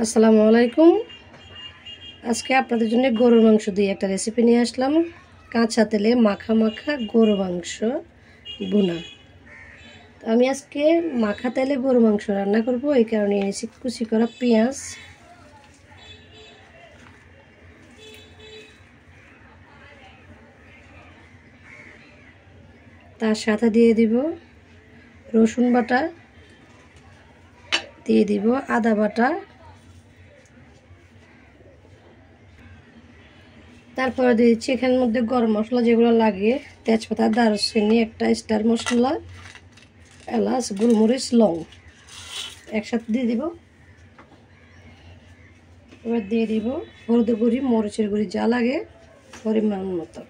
আসসালামু আলাইকুম। আজকে আপনাদের জন্য গরুর মাংস দিয়ে একটা রেসিপি নিয়ে আসলাম। কাঁচা তেলে মাখা মাখা গরু মাংস ভুনা। আমি আজকে মাখা তেলে গরু মাংস রান্না করব, এই কারণে এনেছি কুচি করা পেঁয়াজ, তার সাথে দিয়ে দিব রসুন বাটা, দিয়ে দিব আদা বাটা, তারপরে দিয়ে দিচ্ছি এখানের মধ্যে গরম মশলা যেগুলো লাগে, তেজপাতা, দারুচিনি, একটা স্টার মশলা, এলাচ, গোলমরিচ, লং একসাথে দিয়ে দিব। এবার দিয়ে দিব হলুদের গুঁড়ি, মরিচের গুঁড়ি, যা লাগে পরিমাণ মতো।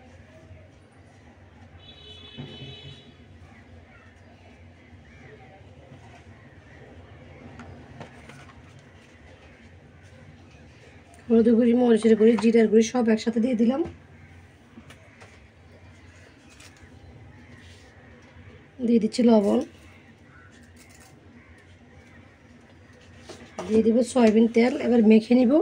হলুদের গুঁড়ি, মরিচের গুঁড়ি, জিরার গুঁড়ি সব একসাথে দিয়ে দিলাম। দিয়ে দিচ্ছি লবণ, দিয়ে দিব সয়াবিন তেল। এবার মেখে নিব।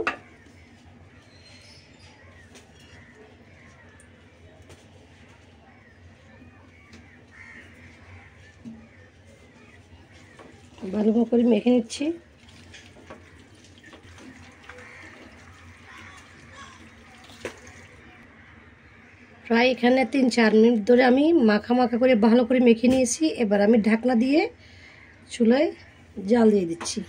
ভালো করে মেখে নিচ্ছি। প্রায় এখানে 3-4 মিনিট ধরে আমি মাখা মাখা করে ভালো করে মেখে নিয়েছি। এবার আমি ঢাকনা দিয়ে চুলায় জাল দিয়ে দিচ্ছি।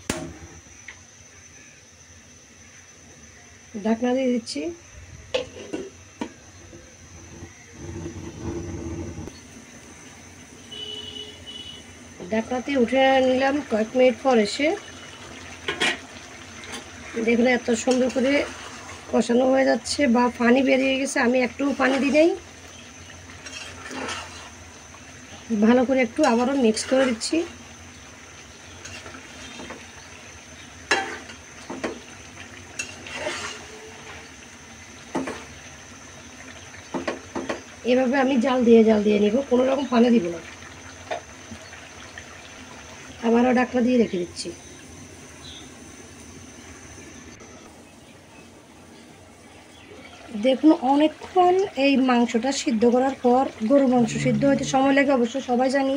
ঢাকনা দিয়ে দিচ্ছি। ঢাকনাতে উঠে নিলাম। কয়েক মিনিট পর এসে দেখুন এত সুন্দর করে কষানো হয়ে যাচ্ছে বা পানি বেরিয়ে গেছে। আমি একটু পানি দিই নাই, ভালো করে একটু আবারও মিক্স করে দিচ্ছি। এভাবে আমি জাল দিয়ে নিব, কোনো রকম পানি দিব না। আবারও ঢাকনা দিয়ে রেখে দিচ্ছি। দেখুন অনেকক্ষণ এই মাংসটা সিদ্ধ করার পর, গরু মাংস সিদ্ধ হতে সময় লাগে অবশ্য সবাই জানি।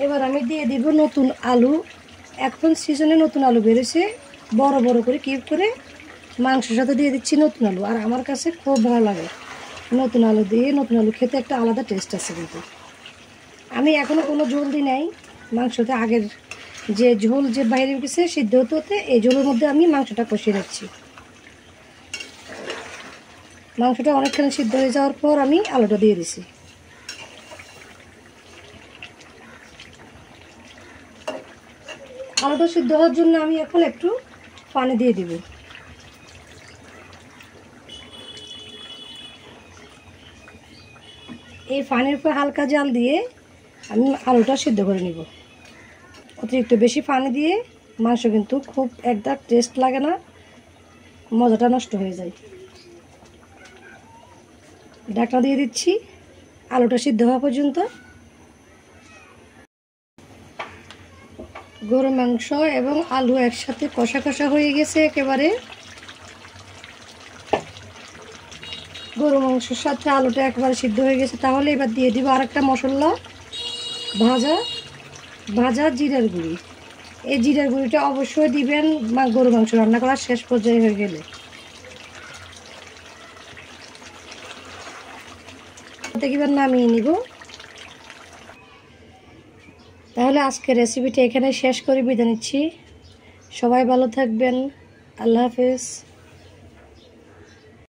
এবার আমি দিয়ে দিব নতুন আলু। এখন সিজনে নতুন আলু বেরোছে, বড় বড় করে কিউব করে মাংসের সাথে দিয়ে দিচ্ছি নতুন আলু। আর আমার কাছে খুব ভালো লাগে নতুন আলু দিয়ে। নতুন আলু খেতে একটা আলাদা টেস্ট আছে। কিন্তু আমি এখনও কোনো ঝোল দিই নাই মাংসতে। আগের যে ঝোল যে বাইরে গেছে সিদ্ধ হতে হতে, এই ঝোলের মধ্যে আমি মাংসটা কষিয়ে নিচ্ছি। মাংসটা অনেকখানি সিদ্ধ হয়ে যাওয়ার পর আমি আলুটা দিয়ে দিছি। আলুটা সিদ্ধ হওয়ার জন্য আমি এখন একটু পানি দিয়ে দিব। এই পানির উপর হালকা জাল দিয়ে আমি আলুটা সিদ্ধ করে নিব। অতিরিক্ত বেশি পানি দিয়ে মাংস কিন্তু খুব একটা টেস্ট লাগে না, মজাটা নষ্ট হয়ে যায়। ঢাকনা দিয়ে দিচ্ছি আলুটা সিদ্ধ হওয়া পর্যন্ত। গরুর মাংস এবং আলু একসাথে কষা কষা হয়ে গেছে একেবারে। গরু মাংসের সাথে আলুটা একবারে সিদ্ধ হয়ে গেছে। তাহলে এবার দিয়ে দিব আরেকটা মশলা, ভাজা জিরার গুঁড়ি। এই জিরার গুঁড়িটা অবশ্যই দিবেন গরু মাংস রান্না করার শেষ পর্যায়ে হয়ে গেলে। এবার নামিয়ে নিব। তাহলে আজকের রেসিপিটা এখানে শেষ করে বিদায় নিচ্ছি। সবাই ভালো থাকবেন। আল্লাহ হাফেজ।